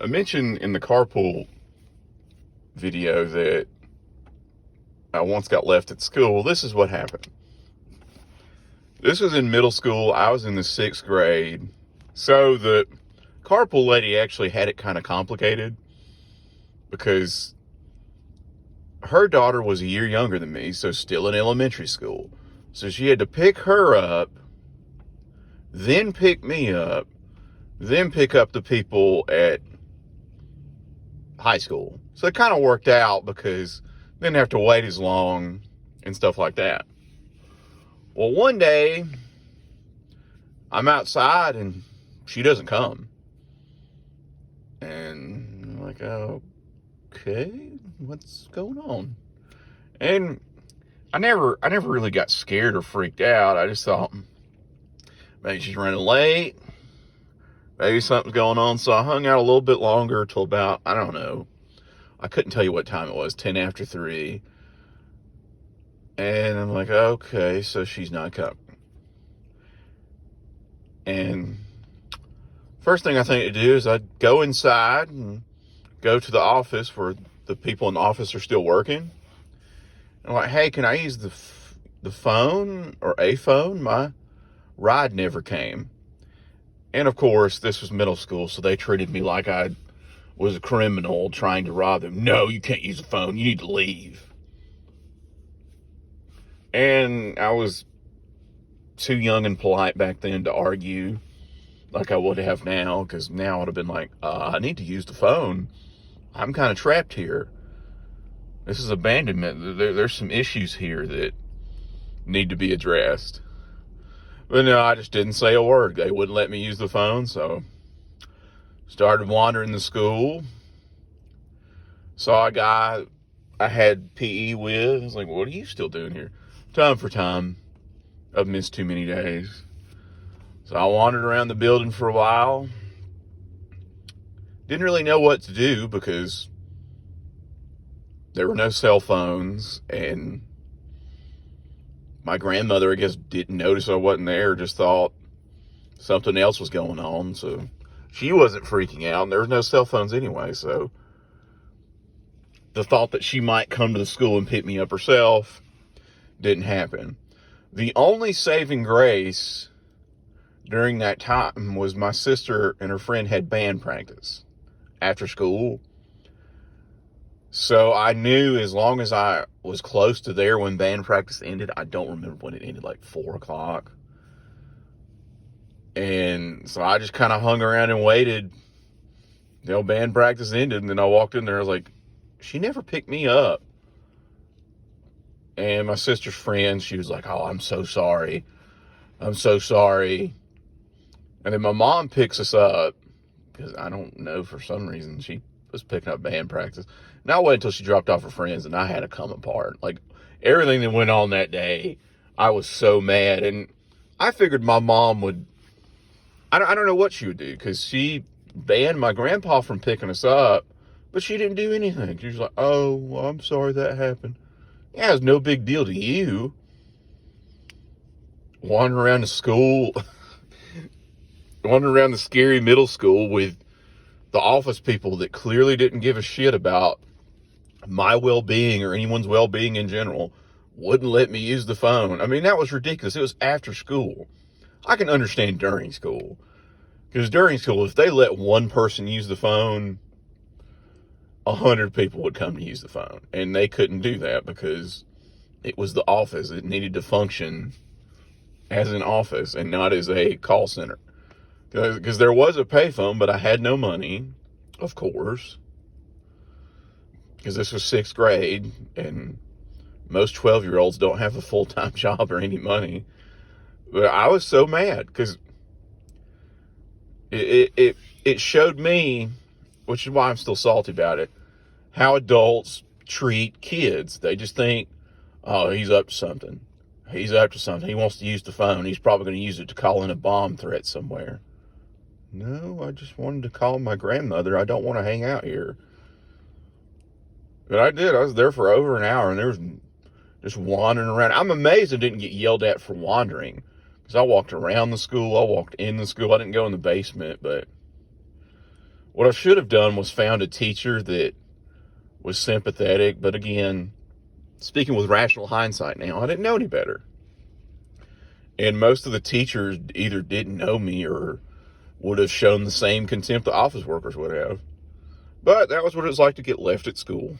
I mentioned in the carpool video that I once got left at school. This is what happened. This was in middle school. I was in the 6th grade. So the carpool lady actually had it kind of complicated because her daughter was a year younger than me, so still in elementary school. So she had to pick her up, then pick me up, then pick up the people at high school. So it kind of worked out because didn't have to wait as long and stuff like that. Well, one day I'm outside and she doesn't come. And I'm like, okay, what's going on? And I never really got scared or freaked out. I just thought, maybe she's running late. Maybe something's going on. So I hung out a little bit longer till about, I don't know. I couldn't tell you what time it was, 10 after 3. And I'm like, okay, so she's not coming. And first thing I think to do is I'd go inside and go to the office where the people in the office are still working. And I'm like, hey, can I use the phone or a phone? My ride never came. And of course, this was middle school, so they treated me like I was a criminal trying to rob them. No, you can't use the phone. You need to leave. And I was too young and polite back then to argue like I would have now, because now I would have been like, I need to use the phone. I'm kind of trapped here. This is abandonment. There's some issues here that need to be addressed. But no, I just didn't say a word. They wouldn't let me use the phone, so started wandering the school. Saw a guy I had PE with. I was like, what are you still doing here? Time for time. I've missed too many days. So I wandered around the building for a while. Didn't really know what to do because there were no cell phones, and my grandmother, I guess, didn't notice I wasn't there, just thought something else was going on. So she wasn't freaking out, and there was no cell phones anyway. So the thought that she might come to the school and pick me up herself didn't happen. The only saving grace during that time was my sister and her friend had band practice after school. So I knew as long as I was close to there when band practice ended, I don't remember when it ended, like 4 o'clock. And so I just kind of hung around and waited till band practice ended. And then I walked in there. I was like, she never picked me up. And my sister's friend, she was like, oh, I'm so sorry. I'm so sorry. And then my mom picks us up because I don't know, for some reason she was picking up band practice. And I waited until she dropped off her friends and I had to come apart. Like everything that went on that day, I was so mad. And I figured my mom would, I don't know what she would do, because she banned my grandpa from picking us up, but she didn't do anything. She was like, oh, well, I'm sorry that happened. Yeah, it's no big deal to you. Wandering around the school, wandering around the scary middle school with the office people that clearly didn't give a shit about my well-being or anyone's well-being in general, wouldn't let me use the phone. I mean, that was ridiculous. It was after school. I can understand during school, because during school, if they let one person use the phone, 100 people would come to use the phone, and they couldn't do that because it was the office. It needed to function as an office and not as a call center, because there was a payphone, but I had no money, of course, because this was 6th grade and most 12-year-olds don't have a full-time job or any money. But I was so mad because it showed me, which is why I'm still salty about it, how adults treat kids. They just think, oh, he's up to something. He's up to something. He wants to use the phone. He's probably going to use it to call in a bomb threat somewhere. No, I just wanted to call my grandmother. I don't want to hang out here. But I did. I was there for over an hour, and there was just wandering around. I'm amazed I didn't get yelled at for wandering, because I walked around the school. I walked in the school. I didn't go in the basement, but What I should have done was found a teacher that was sympathetic, but again, speaking with rational hindsight now, I didn't know any better. And most of the teachers either didn't know me or would have shown the same contempt the office workers would have. But that was what it was like to get left at school.